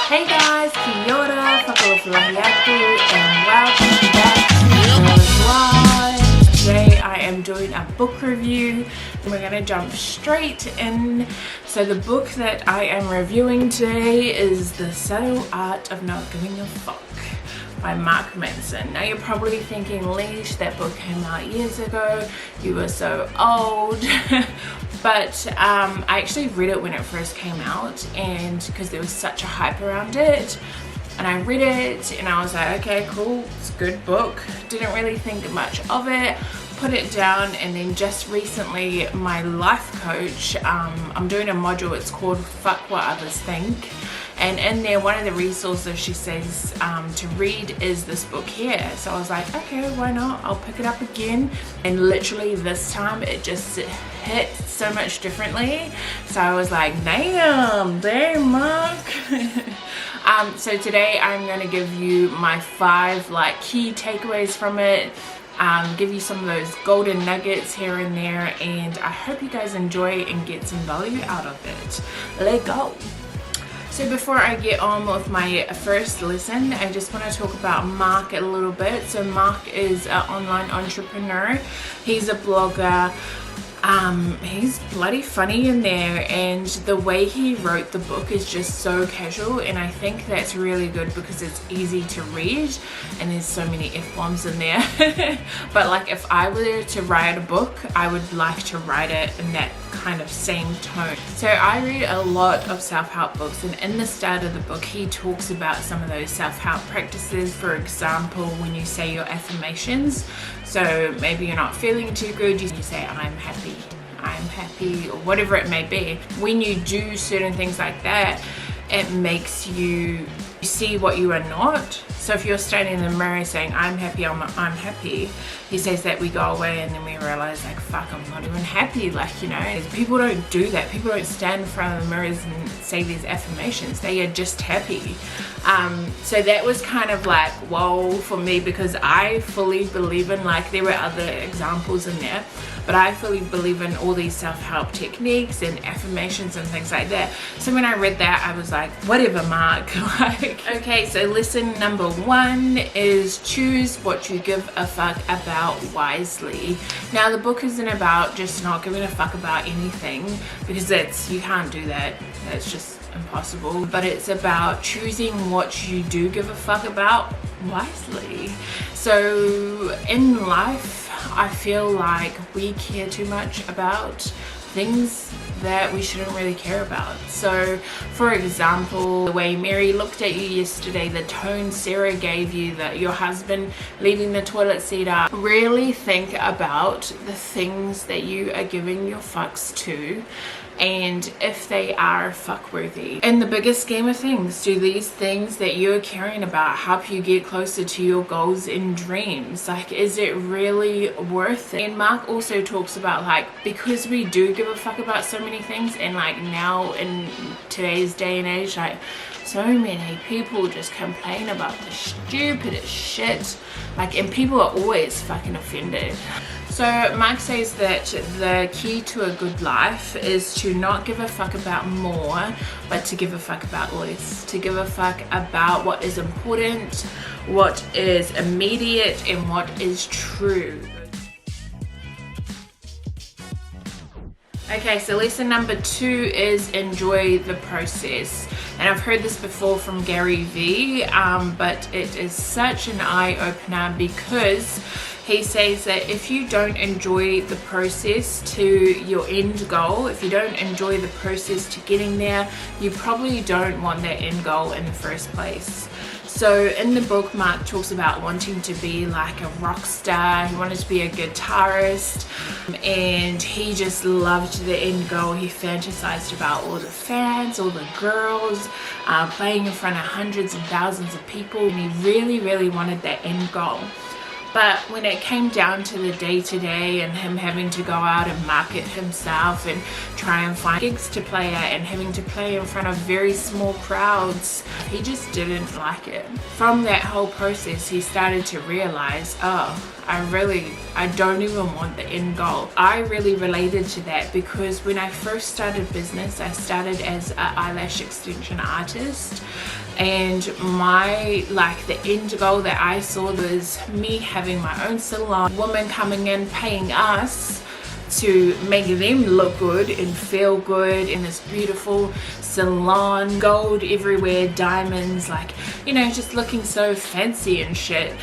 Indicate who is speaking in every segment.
Speaker 1: Hey guys, kia ora, whakawhalahiatu, and welcome back to the vlog. Today I am doing a book review and we're going to jump straight in. So the book that I am reviewing today is The Subtle Art of Not Giving a Fuck by Mark Manson. Now you're probably thinking, Leash, that book came out years ago, you were so old. But I actually read it when it first came out, and because there was such a hype around it, and I read it and I was like, okay, cool, it's a good book. Didn't really think much of it, put it down, and then just recently my life coach, I'm doing a module, it's called Fuck What Others Think. And in there, one of the resources she says to read is this book here. So I was like, okay, why not? I'll pick it up again. And literally this time it just hit so much differently. So I was like, damn Mark. So today I'm going to give you my 5 key takeaways from it. Give you some of those golden nuggets here and there. And I hope you guys enjoy and get some value out of it. Let's go. So before I get on with my first lesson, I just want to talk about Mark a little bit. So Mark is an online entrepreneur. He's a blogger. He's bloody funny in there, and the way he wrote the book is just so casual, and I think that's really good because it's easy to read and there's so many F-bombs in there. But like, if I were to write a book, I would like to write it in that kind of same tone. So I read a lot of self-help books, and in the start of the book he talks about some of those self-help practices. For example, when you say your affirmations, so maybe you're not feeling too good, you say I'm happy, or whatever it may be. When you do certain things like that, it makes you see what you are not. So if you're standing in the mirror saying I'm happy, he says that we go away and then we realize, like, fuck, I'm not even happy. Like, you know, people don't do that. People don't stand in front of the mirrors and say these affirmations. They are just happy. So that was kind of like, whoa, for me, because I fully believe in, like, there were other examples in there, but I fully believe in all these self-help techniques and affirmations and things like that. So when I read that, I was like, whatever, Mark. Like, okay, so lesson number 1 is choose what you give a fuck about wisely. Now the book isn't about just not giving a fuck about anything, because you can't do that. That's just impossible. But it's about choosing what you do give a fuck about wisely. So in life, I feel like we care too much about things that we shouldn't really care about. So for example, the way Mary looked at you yesterday, the tone Sarah gave you, that your husband leaving the toilet seat up. Really think about the things that you are giving your fucks to, and if they are fuckworthy. In the bigger scheme of things, do these things that you're caring about help you get closer to your goals and dreams? Like, is it really worth it? And Mark also talks about, like, because we do give a fuck about so many things, and like now in today's day and age, like, so many people just complain about the stupidest shit, like, and people are always fucking offended. So Mark says that the key to a good life is to not give a fuck about more, but to give a fuck about less. To give a fuck about what is important, what is immediate, and what is true. Okay, so lesson number 2 is enjoy the process. And I've heard this before from Gary Vee, but it is such an eye-opener, because he says that if you don't enjoy the process to your end goal, if you don't enjoy the process to getting there, you probably don't want that end goal in the first place. So in the book, Mark talks about wanting to be like a rock star. He wanted to be a guitarist, and he just loved the end goal. He fantasized about all the fans, all the girls, playing in front of hundreds and thousands of people, and he really, really wanted that end goal. But when it came down to the day-to-day and him having to go out and market himself and try and find gigs to play at and having to play in front of very small crowds, he just didn't like it. From that whole process, he started to realize, oh, I don't even want the end goal. I really related to that because when I first started business, I started as an eyelash extension artist. And the end goal that I saw was me having my own salon, women coming in paying us to make them look good and feel good in this beautiful salon, gold everywhere, diamonds, like, you know, just looking so fancy and shit.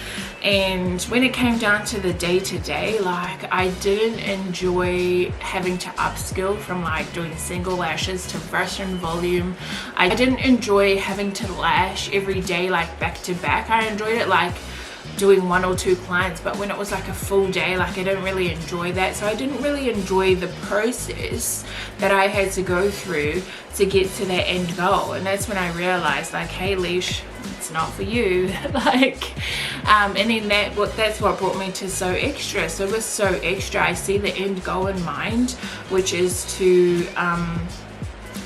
Speaker 1: And when it came down to the day-to-day, like, I didn't enjoy having to upskill from like doing single lashes to Russian volume. I didn't enjoy having to lash every day, like back to back. I enjoyed it like doing 1 or 2 clients, but when it was like a full day, like, I didn't really enjoy that. So I didn't really enjoy the process that I had to go through to get to that end goal. And that's when I realized, like, hey Leash, it's not for you. Like, and then that's what brought me to So Extra. So with So Extra, I see the end goal in mind, which is to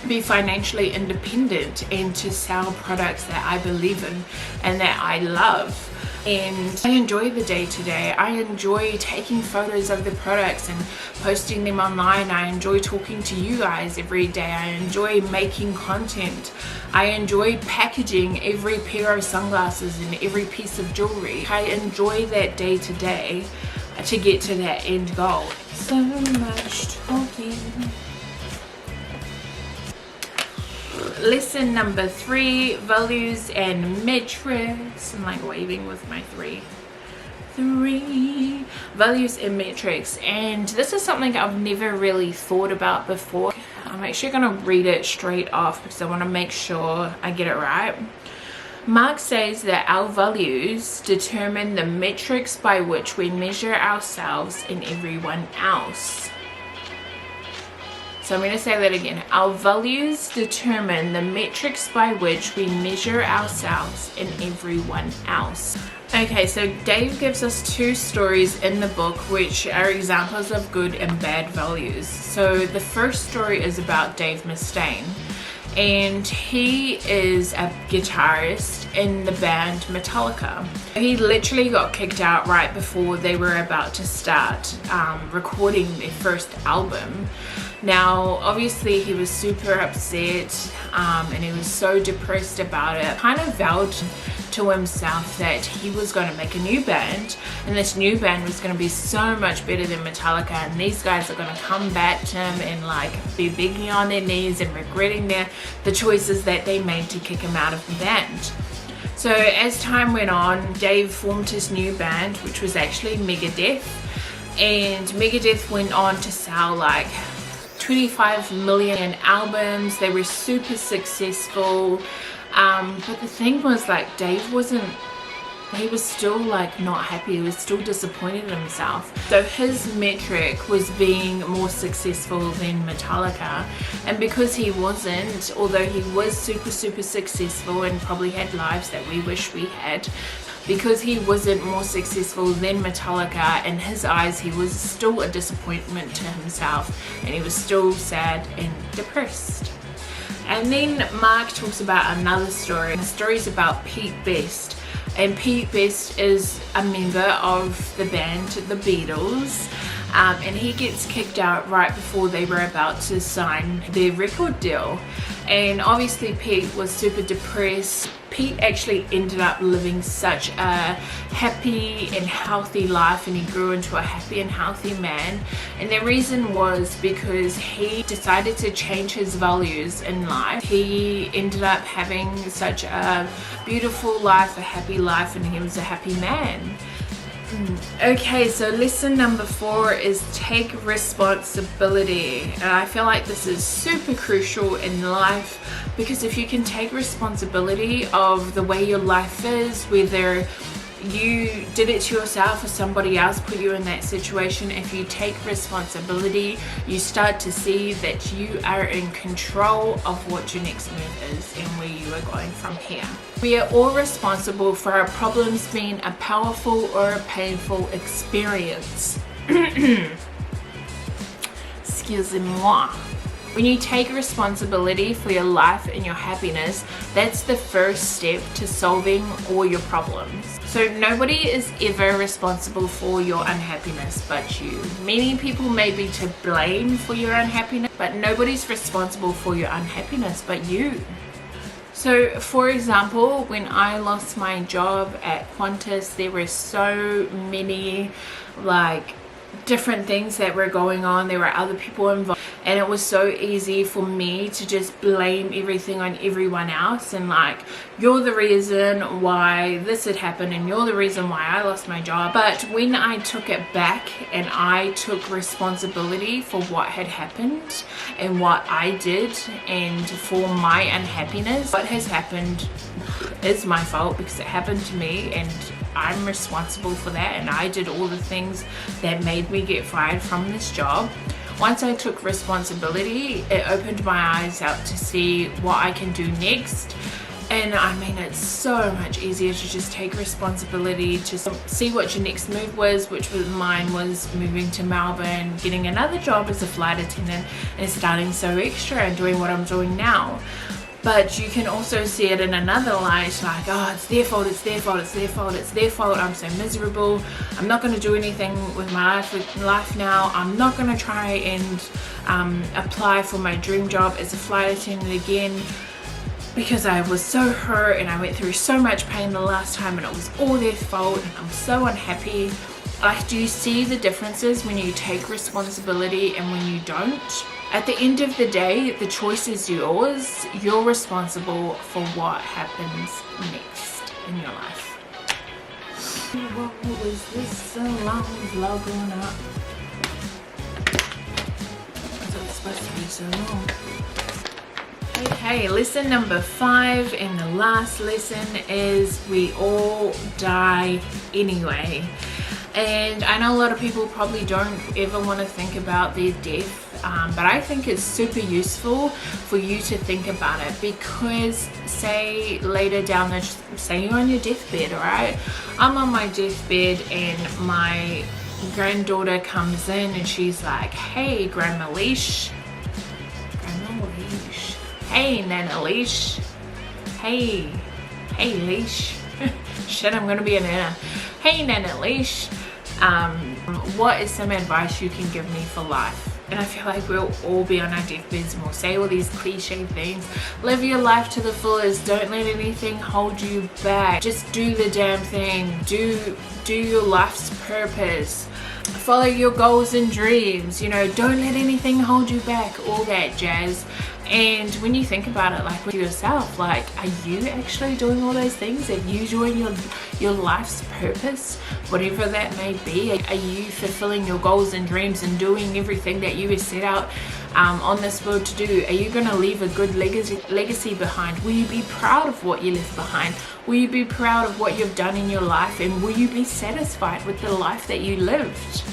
Speaker 1: be financially independent and to sell products that I believe in and that I love. And I enjoy the day-to-day. I enjoy taking photos of the products and posting them online. I enjoy talking to you guys every day. I enjoy making content. I enjoy packaging every pair of sunglasses and every piece of jewelry. I enjoy that day-to-day to get to that end goal. So much talking. Lesson number 3, values and metrics. I'm like waving with my three values and metrics, and this is something I've never really thought about before. I'm actually going to read it straight off because I want to make sure I get it right. Mark says that our values determine the metrics by which we measure ourselves and everyone else. So I'm going to say that again. Our values determine the metrics by which we measure ourselves and everyone else. Okay, so Dave gives us 2 stories in the book which are examples of good and bad values. So the first story is about Dave Mustaine, and he is a guitarist in the band Metallica. He literally got kicked out right before they were about to start recording their first album. Now obviously he was super upset and he was so depressed about it. Kind of vowed to himself that he was going to make a new band, and this new band was going to be so much better than Metallica, and these guys are going to come back to him and like be begging on their knees and regretting the choices that they made to kick him out of the band. So as time went on, Dave formed his new band, which was actually Megadeth, and Megadeth went on to sell like 25 million albums. They were super successful, but the thing was, like, Dave he was still like not happy. He was still disappointed in himself. So his metric was being more successful than Metallica, and because he wasn't, although he was super successful and probably had lives that we wish we had, because he wasn't more successful than Metallica, in his eyes he was still a disappointment to himself, and he was still sad and depressed. And then Mark talks about another story. The story is about Pete Best, and Pete Best is a member of the band The Beatles, and he gets kicked out right before they were about to sign their record deal. And obviously Pete was super depressed. Pete actually ended up living such a happy and healthy life, and he grew into a happy and healthy man. And the reason was because he decided to change his values in life. He ended up having such a beautiful life, a happy life, and he was a happy man. Okay, so lesson number 4 is take responsibility, and I feel like this is super crucial in life, because if you can take responsibility of the way your life is, whether you did it to yourself or somebody else put you in that situation, if you take responsibility, you start to see that you are in control of what your next move is and where you are going from here. We are all responsible for our problems being a powerful or a painful experience. Excusez-moi. When you take responsibility for your life and your happiness, that's the first step to solving all your problems. So nobody is ever responsible for your unhappiness but you. Many people may be to blame for your unhappiness, but nobody's responsible for your unhappiness but you. So for example, when I lost my job at Qantas, there were so many like different things that were going on. There were other people involved, and it was so easy for me to just blame everything on everyone else, and like, you're the reason why this had happened, and you're the reason why I lost my job. But when I took it back and I took responsibility for what had happened and what I did, and for my unhappiness, what has happened is my fault because it happened to me, and I'm responsible for that, and I did all the things that made me get fired from this job. Once I took responsibility, it opened my eyes out to see what I can do next. And I mean, it's so much easier to just take responsibility, to see what your next move was, which was mine was moving to Melbourne, getting another job as a flight attendant, and starting So Extra and doing what I'm doing now. But you can also see it in another light, like, oh, it's their fault, it's their fault, it's their fault, it's their fault, I'm so miserable, I'm not going to do anything with my life now, I'm not going to try and apply for my dream job as a flight attendant again, because I was so hurt and I went through so much pain the last time, and it was all their fault, and I'm so unhappy. Like, do you see the differences when you take responsibility and when you don't? At the end of the day, the choice is yours. You're responsible for what happens next in your life. What was this so long vlog going up? I thought it was supposed to be so long. Okay, lesson number 5, and the last lesson is we all die anyway. And I know a lot of people probably don't ever want to think about their death, but I think it's super useful for you to think about it, because say later down the, say you're on your deathbed, alright? I'm on my deathbed and my granddaughter comes in and she's like, hey Grandma Leash, hey Nana Leash, hey Leash, shit, I'm gonna be a Nana. Hey Nana Leash, what is some advice you can give me for life? And I feel like we'll all be on our deathbeds and we'll say all these cliche things. Live your life to the fullest, don't let anything hold you back, just do the damn thing, do your life's purpose, follow your goals and dreams, you know, don't let anything hold you back, all that jazz. And when you think about it, like with yourself, like, are you actually doing all those things? Are you doing your life's purpose, whatever that may be? Are you fulfilling your goals and dreams and doing everything that you were set out on this world to do? Are you going to leave a good legacy behind? Will you be proud of what you left behind? Will you be proud of what you've done in your life? And will you be satisfied with the life that you lived?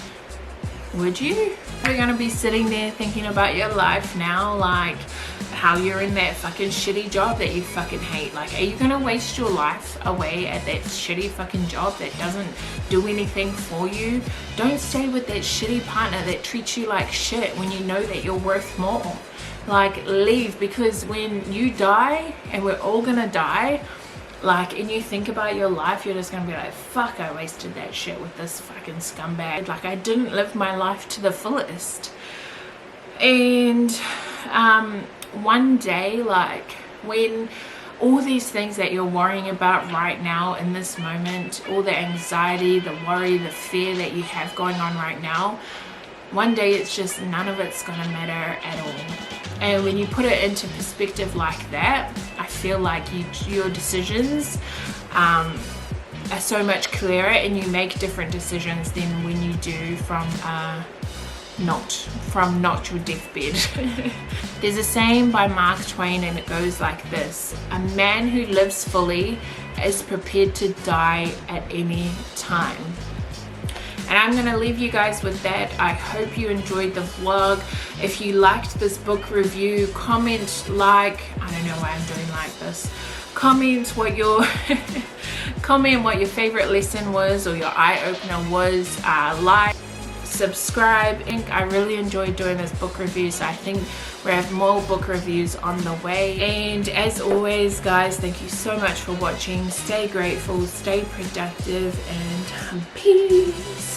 Speaker 1: Would you? Are you going to be sitting there thinking about your life now, like how you're in that fucking shitty job that you fucking hate? Like, are you going to waste your life away at that shitty fucking job that doesn't do anything for you? Don't stay with that shitty partner that treats you like shit when you know that you're worth more. Like, leave, because when you die, and we're all going to die, like, and you think about your life, you're just gonna be like, fuck, I wasted that shit with this fucking scumbag. Like, I didn't live my life to the fullest. And one day, like, when all these things that you're worrying about right now in this moment, all the anxiety, the worry, the fear that you have going on right now, one day it's just, none of it's gonna matter at all. And when you put it into perspective like that, I feel like your decisions are so much clearer, and you make different decisions than when you do from not your deathbed. There's a saying by Mark Twain, and it goes like this: a man who lives fully is prepared to die at any time. And I'm gonna leave you guys with that. I hope you enjoyed the vlog. If you liked this book review, comment, like, I don't know why I'm doing like this. Comment what your comment what your favorite lesson was, or your eye-opener was. Like, subscribe. I really enjoyed doing this book review, so I think we have more book reviews on the way. And as always, guys, thank you so much for watching. Stay grateful, stay productive, and peace.